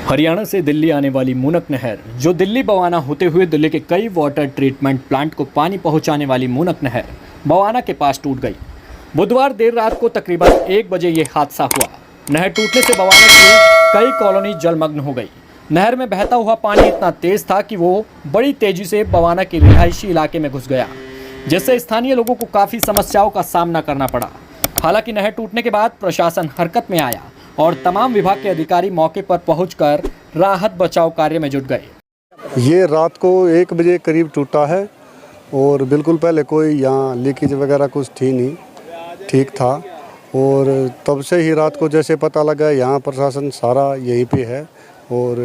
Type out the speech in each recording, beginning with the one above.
हरियाणा से दिल्ली आने वाली मूनक नहर, जो दिल्ली बवाना होते हुए दिल्ली के कई वाटर ट्रीटमेंट प्लांट को पानी पहुंचाने वाली मूनक नहर बवाना के पास टूट गई। बुधवार देर रात को तकरीबन 1 बजे ये हादसा हुआ। नहर टूटने से बवाना की कई कॉलोनी जलमग्न हो गई। नहर में बहता हुआ पानी इतना तेज था कि वो बड़ी तेजी से बवाना के रिहायशी इलाके में घुस गया, जिससे स्थानीय लोगों को काफ़ी समस्याओं का सामना करना पड़ा। हालांकि नहर टूटने के बाद प्रशासन हरकत में आया और तमाम विभाग के अधिकारी मौके पर पहुंचकर राहत बचाव कार्य में जुट गए। ये रात को 1 बजे करीब टूटा है और बिल्कुल पहले कोई यहाँ लीकेज वगैरह कुछ थी नहीं, ठीक था। और तब से ही रात को जैसे पता लगा यहाँ प्रशासन सारा यहीं पे है और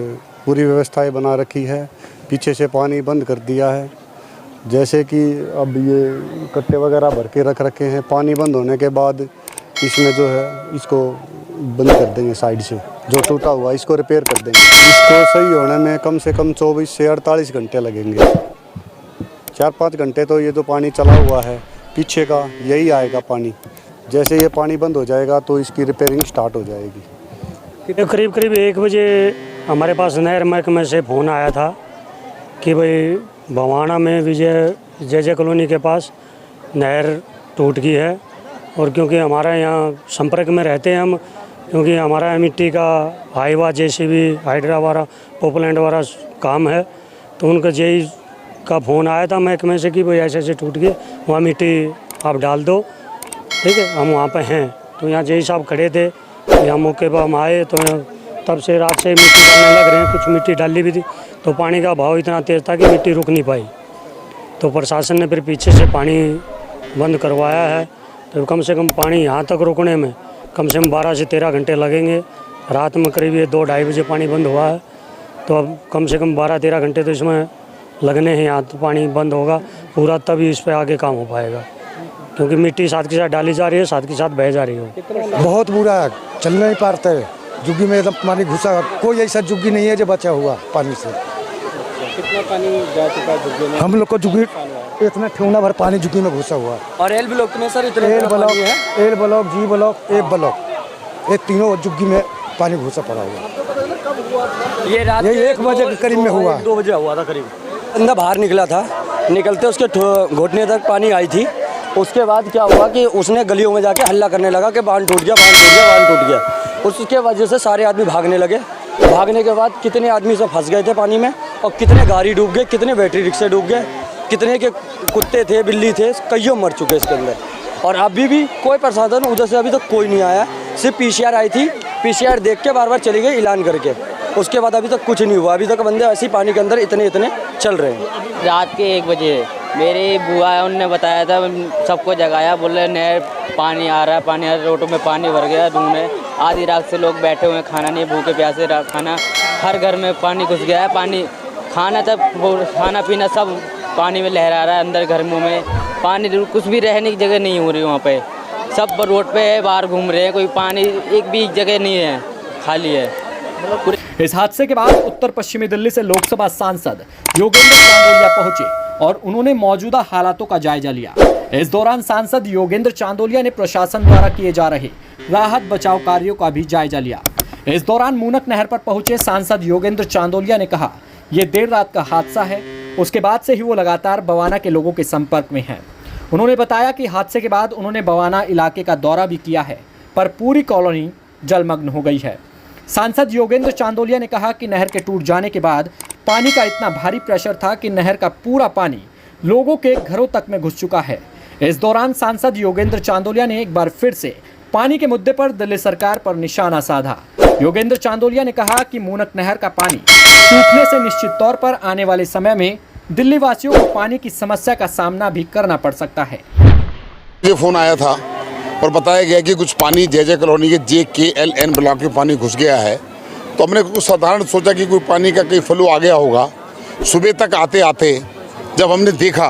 पूरी व्यवस्थाएं बना रखी है। पीछे से पानी बंद कर दिया है, जैसे कि अब ये कट्टे वगैरह भर के रख रखे हैं। पानी बंद होने के बाद इसमें जो है इसको बंद कर देंगे, साइड से जो टूटा हुआ इसको रिपेयर कर देंगे। इसको सही होने में कम से कम 24 से 48 घंटे लगेंगे। 4-5 घंटे तो ये जो पानी चला हुआ है पीछे का यही आएगा पानी। जैसे ये पानी बंद हो जाएगा तो इसकी रिपेयरिंग स्टार्ट हो जाएगी। करीब 1 बजे हमारे पास नहर महकमे से फ़ोन आया था कि भाई बवाना में विजय कॉलोनी के पास नहर टूट गई है। और क्योंकि हमारा यहाँ संपर्क में रहते हैं हम, क्योंकि हमारा मिट्टी का हाईवा जेसीबी हाइड्रा वाला पोपलैंड वाला काम है, तो उनका जेई का फ़ोन आया था महकमे से कि भाई ऐसे टूट गए, वहाँ मिट्टी आप डाल दो। ठीक है, हम वहाँ पे हैं। तो यहाँ जेई साहब खड़े थे, यहाँ मौके पर हम आए तो तब से रात से मिट्टी डालने लग रहे हैं। कुछ मिट्टी डाली भी थी तो पानी का बहाव इतना तेज़ था कि मिट्टी रुक नहीं पाई। तो प्रशासन ने फिर पीछे से पानी बंद करवाया है। तो कम से कम पानी यहाँ तक रुकने में कम से कम 12 से 13 घंटे लगेंगे। रात में करीब ये 2-2:30 बजे पानी बंद हुआ है, तो अब कम से कम 12-13 घंटे तो इसमें लगने हैं। यहाँ तो पानी बंद होगा पूरा, तभी इस पर आगे काम हो पाएगा, क्योंकि मिट्टी साथ के साथ डाली जा रही है, साथ के साथ बह जा रही है। बहुत बुरा है, चल नहीं पाते। झुग्गी में एकदम पानी घुसा, कोई ऐसा झुग्गी नहीं है जो बचा हुआ पानी से। कितना पानी जा चुका है झुग्गी में? हम लोग को झुग्गी इतना ठेवना भर पानी झुग्गी में घुसा हुआ है। और एल ब्लॉक में सर इतने एल ब्लॉक, जी ब्लॉक, ए ब्लॉक, ये तीनों झुग्गी में पानी घुसा पड़ा हुआ। ये रात 1 बजे के करीब में हुआ, 2 बजे हुआ था करीब। अंदर बाहर निकला था, निकलते उसके घुटने तक पानी आई थी। उसके बाद क्या हुआ कि उसने गलियों में जाके हल्ला करने लगा कि बांध टूट गया, बांध टूट गया, बांध टूट गया। उसके वजह से सारे आदमी भागने लगे। भागने के बाद कितने आदमी सब फंस गए थे पानी में, और कितने गाड़ी डूब गए, कितने बैटरी रिक्शे डूब गए, कितने के कुत्ते थे, बिल्ली थे, कईयों मर चुके इसके अंदर। और अभी भी कोई प्रशासन उधर से अभी तक कोई नहीं आया। सिर्फ पीसीआर आई थी, पीसीआर देख के बार चली गई ऐलान करके। उसके बाद अभी तक कुछ नहीं हुआ। अभी तक बंदे ऐसे ही पानी के अंदर इतने चल रहे हैं। रात के 1 बजे मेरी बुआ है, उनने बताया था, सबको जगाया, बोले नहर पानी आ रहा है, पानी आ रहा है, रोडों में पानी भर गया रूम में। आधी रात से लोग बैठे हुए हैं, खाना नहीं, भूखे प्यासे खाना, हर घर में पानी घुस गया है। पानी खाना तब खाना पीना सब पानी में लहरा रहा है। अंदर घर मुँह में पानी, कुछ भी रहने की जगह नहीं हो रही वहाँ पे। सब रोड पे है, बाहर घूम रहे हैं, कोई पानी एक भी जगह नहीं है, खाली है। इस हादसे के बाद उत्तर पश्चिमी दिल्ली से लोकसभा सांसद योगेंद्र चांदोलिया पहुंचे और उन्होंने मौजूदा हालातों का जायजा लिया। इस दौरान सांसद योगेंद्र चांदोलिया ने प्रशासन द्वारा किए जा रहे राहत बचाव कार्यों का भी जायजा लिया। इस दौरान मूनक नहर पर पहुंचे सांसद योगेंद्र चांदोलिया ने कहा, यह देर रात का हादसा है। उसके बाद से ही वो लगातार बवाना के लोगों के संपर्क में हैं। उन्होंने बताया कि हादसे के बाद उन्होंने बवाना इलाके का दौरा भी किया है, पर पूरी कॉलोनी जलमग्न हो गई है। सांसद योगेंद्र चांदोलिया ने कहा कि नहर के टूट जाने के बाद पानी का इतना भारी प्रेशर था कि नहर का पूरा पानी लोगों के घरों तक में घुस चुका है। इस दौरान सांसद योगेंद्र चांदोलिया ने एक बार फिर से पानी के मुद्दे पर दिल्ली सरकार पर निशाना साधा। योगेंद्र चांदोलिया ने कहा कि मूनक नहर का पानी सूखने से निश्चित तौर पर आने वाले समय में दिल्ली वासियों को पानी की समस्या का सामना भी करना पड़ सकता है। मुझे फ़ोन आया था और बताया गया कि कुछ पानी जे कॉलोनी के JKLN ब्लॉक में पानी घुस गया है। तो हमने कुछ साधारण सोचा कि कोई पानी का कहीं फ्लो आ गया होगा। सुबह तक आते आते जब हमने देखा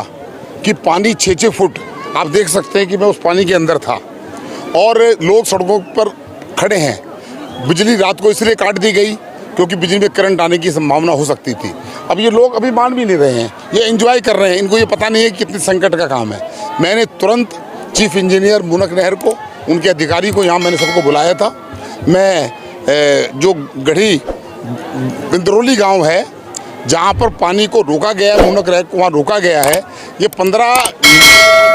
कि पानी 6-6 फुट, आप देख सकते हैं कि मैं उस पानी के अंदर था और लोग सड़कों पर खड़े हैं। बिजली रात को इसलिए काट दी गई क्योंकि बिजली में करंट आने की संभावना हो सकती थी। अब ये लोग अभी मान भी नहीं रहे हैं, ये एंजॉय कर रहे हैं। इनको ये पता नहीं है कि कितने संकट का काम है। मैंने तुरंत चीफ इंजीनियर मूनक नहर को, उनके अधिकारी को यहाँ मैंने सबको बुलाया था। मैं जो गढ़ी बिंदरौली गांव है जहां पर पानी को रोका गया है, मुनक रैक को वहाँ रोका गया है। ये 15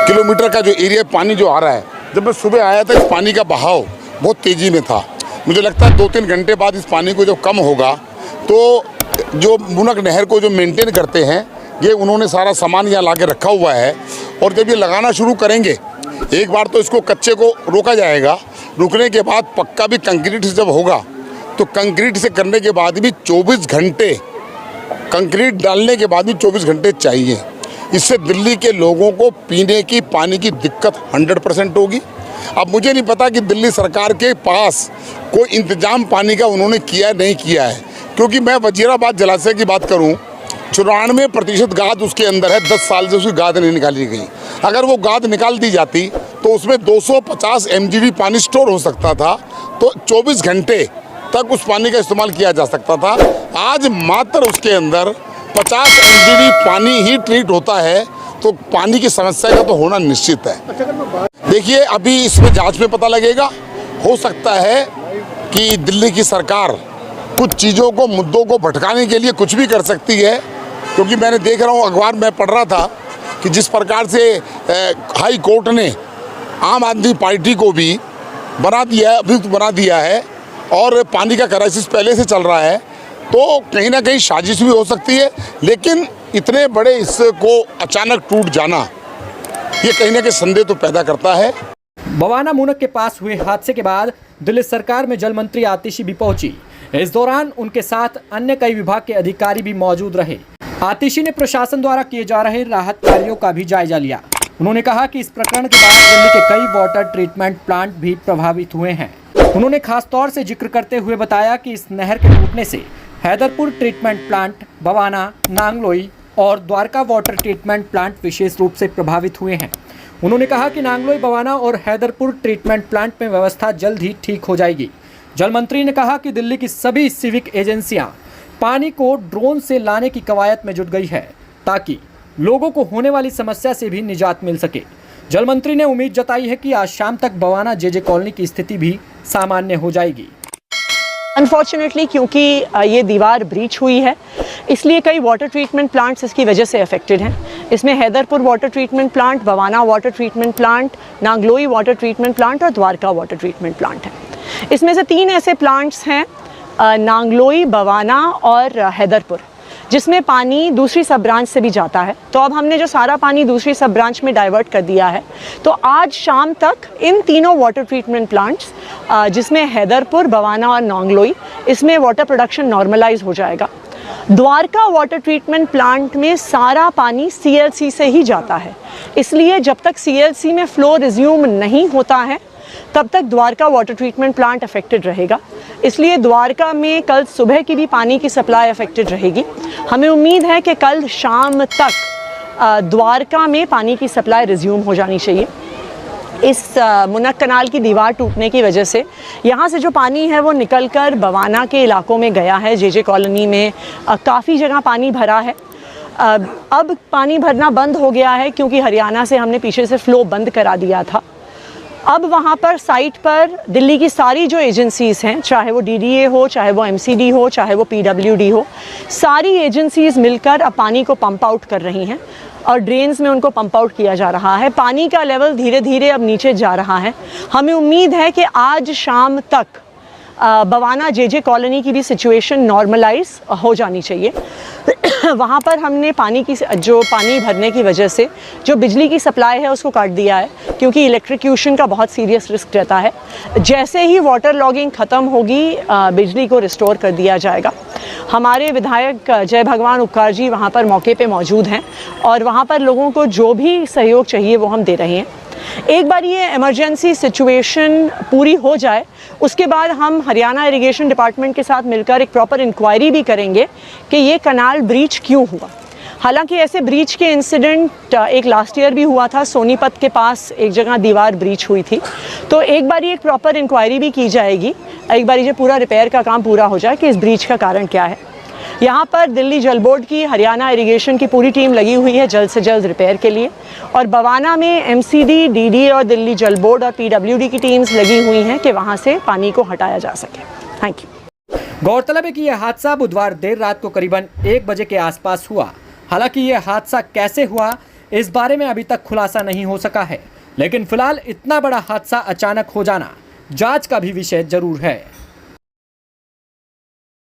किलोमीटर का जो एरिया पानी जो आ रहा है, जब मैं सुबह आया था इस पानी का बहाव बहुत तेज़ी में था। मुझे लगता है 2-3 घंटे बाद इस पानी को जब कम होगा तो जो मुनक नहर को जो मेंटेन करते हैं, ये उन्होंने सारा सामान यहाँ ला के रखा हुआ है और जब ये लगाना शुरू करेंगे, एक बार तो इसको कच्चे को रोका जाएगा, रुकने के बाद पक्का भी कंक्रीट से जब होगा तो कंक्रीट से करने के बाद भी 24 घंटे, कंक्रीट डालने के बाद भी 24 घंटे चाहिए। इससे दिल्ली के लोगों को पीने की पानी की दिक्कत 100% होगी। अब मुझे नहीं पता कि दिल्ली सरकार के पास कोई इंतजाम पानी का उन्होंने किया नहीं किया है, क्योंकि मैं वजीराबाद जलाशय की बात करूं, 94% गाद उसके अंदर है। 10 साल से उसकी गाद नहीं निकाली गई। अगर वो गाद निकाल दी जाती तो उसमें 250 MGD पानी स्टोर हो सकता था, तो 24 घंटे तक उस पानी का इस्तेमाल किया जा सकता था। आज मात्र उसके अंदर 50 MGD पानी ही ट्रीट होता है, तो पानी की समस्या का तो होना निश्चित है। देखिए, अभी इसमें जांच में पता लगेगा। हो सकता है कि दिल्ली की सरकार कुछ चीज़ों को, मुद्दों को भटकाने के लिए कुछ भी कर सकती है, क्योंकि मैंने देख रहा हूँ, अखबार में पढ़ रहा था कि जिस प्रकार से हाई कोर्ट ने आम आदमी पार्टी को भी बना दिया है, अभियुक्त बना दिया है और पानी का क्राइसिस पहले से चल रहा है, तो कहीं ना कहीं साजिश भी हो सकती है। लेकिन इतने बड़े इसको अचानक टूट जाना, ये कहीं ना कहीं संदेह तो पैदा करता है। बवाना मुनक के पास हुए हादसे के बाद दिल्ली सरकार में जल मंत्री आतिशी भी पहुंची। इस दौरान उनके साथ अन्य कई विभाग के अधिकारी भी मौजूद रहे। आतिशी ने प्रशासन द्वारा किए जा रहे राहत कार्यों का भी जायजा लिया। उन्होंने कहा कि इस प्रकरण के बाद दिल्ली के कई वाटर ट्रीटमेंट प्लांट भी प्रभावित हुए हैं। उन्होंने खास तौर से जिक्र करते हुए बताया कि इस नहर के टूटने से हैदरपुर ट्रीटमेंट प्लांट, बवाना, नांगलोई और द्वारका वाटर ट्रीटमेंट प्लांट विशेष रूप से प्रभावित हुए हैं। उन्होंने कहा कि नांगलोई, बवाना और हैदरपुर ट्रीटमेंट प्लांट में व्यवस्था जल्द ही ठीक हो जाएगी। जल मंत्री ने कहा कि दिल्ली की सभी सिविक एजेंसियां पानी को ड्रोन से लाने की कवायद में जुट गई है, ताकि लोगों को होने वाली समस्या से भी निजात मिल सके। जल मंत्री ने उम्मीद जताई है कि आज शाम तक बवाना जेजे कॉलोनी की स्थिति भी सामान्य हो जाएगी। अनफॉर्चुनेटली क्योंकि ये दीवार ब्रीच हुई है, इसलिए कई वाटर ट्रीटमेंट प्लांट्स इसकी वजह से अफेक्टेड हैं। इसमें Haiderpur water treatment plant, Bawana water treatment plant, Nangloi water treatment plant और द्वारका वाटर ट्रीटमेंट प्लांट है। इसमें से 3 ऐसे प्लांट्स हैं, नांगलोई, बवाना और हैदरपुर, जिसमें पानी दूसरी सब ब्रांच से भी जाता है। तो अब हमने जो सारा पानी दूसरी सब ब्रांच में डाइवर्ट कर दिया है, तो आज शाम तक इन तीनों वाटर ट्रीटमेंट प्लांट्स, जिसमें हैदरपुर, बवाना और नांगलोई, इसमें वाटर प्रोडक्शन नॉर्मलाइज हो जाएगा। द्वारका वाटर ट्रीटमेंट प्लांट में सारा पानी CLC से ही जाता है, इसलिए जब तक CLC में फ्लो रिज्यूम नहीं होता है तब तक Dwarka water treatment plant affected रहेगा। इसलिए द्वारका में कल सुबह की भी पानी की सप्लाई अफेक्टेड रहेगी। हमें उम्मीद है कि कल शाम तक द्वारका में पानी की सप्लाई रिज्यूम हो जानी चाहिए। इस मुनक कनाल की दीवार टूटने की वजह से यहाँ से जो पानी है वो निकलकर बवाना के इलाकों में गया है। जेजे कॉलोनी में काफ़ी जगह पानी भरा है। अब पानी भरना बंद हो गया है क्योंकि हरियाणा से हमने पीछे से फ्लो बंद करा दिया था। अब वहाँ पर साइट पर दिल्ली की सारी जो एजेंसीज़ हैं, चाहे वो DDA हो, चाहे वो MCD हो, चाहे वो PWD हो, सारी एजेंसीज़ मिलकर अब पानी को पंप आउट कर रही हैं और ड्रेन्स में उनको पंप आउट किया जा रहा है। पानी का लेवल धीरे धीरे अब नीचे जा रहा है। हमें उम्मीद है कि आज शाम तक बवाना जेजे कॉलोनी की भी सिचुएशन नॉर्मलाइज हो जानी चाहिए। वहाँ पर हमने पानी भरने की वजह से जो बिजली की सप्लाई है उसको काट दिया है, क्योंकि इलेक्ट्रिक्यूशन का बहुत सीरियस रिस्क रहता है। जैसे ही वाटर लॉगिंग ख़त्म होगी, बिजली को रिस्टोर कर दिया जाएगा। हमारे विधायक जय भगवान उपकार जी वहाँ पर मौके पे मौजूद हैं और वहाँ पर लोगों को जो भी सहयोग चाहिए वो हम दे रहे हैं। एक बार ये इमरजेंसी सिचुएशन पूरी हो जाए, उसके बाद हम हरियाणा इरिगेशन डिपार्टमेंट के साथ मिलकर एक प्रॉपर इंक्वायरी भी करेंगे कि ये कनाल ब्रीच क्यों हुआ। हालांकि ऐसे ब्रीच के इंसिडेंट एक लास्ट ईयर भी हुआ था, सोनीपत के पास एक जगह दीवार ब्रीच हुई थी। तो एक बार ये एक प्रॉपर इंक्वायरी भी की जाएगी, एक बार ये पूरा रिपेयर का काम पूरा हो जाए कि इस ब्रीच का कारण क्या है। यहाँ पर दिल्ली जल बोर्ड की, हरियाणा इरिगेशन की पूरी टीम लगी हुई है जल्द से जल्द रिपेयर के लिए, और बवाना में MCD, DDA और दिल्ली जल बोर्ड और PWD की टीम्स लगी हुई हैं कि वहाँ से पानी को हटाया जा सके। Thank you. गौरतलब है कि यह हादसा बुधवार देर रात को करीबन 1 बजे के आसपास हुआ। हालांकि यह हादसा कैसे हुआ इस बारे में अभी तक खुलासा नहीं हो सका है, लेकिन फिलहाल इतना बड़ा हादसा अचानक हो जाना जांच का भी विषय जरूर है।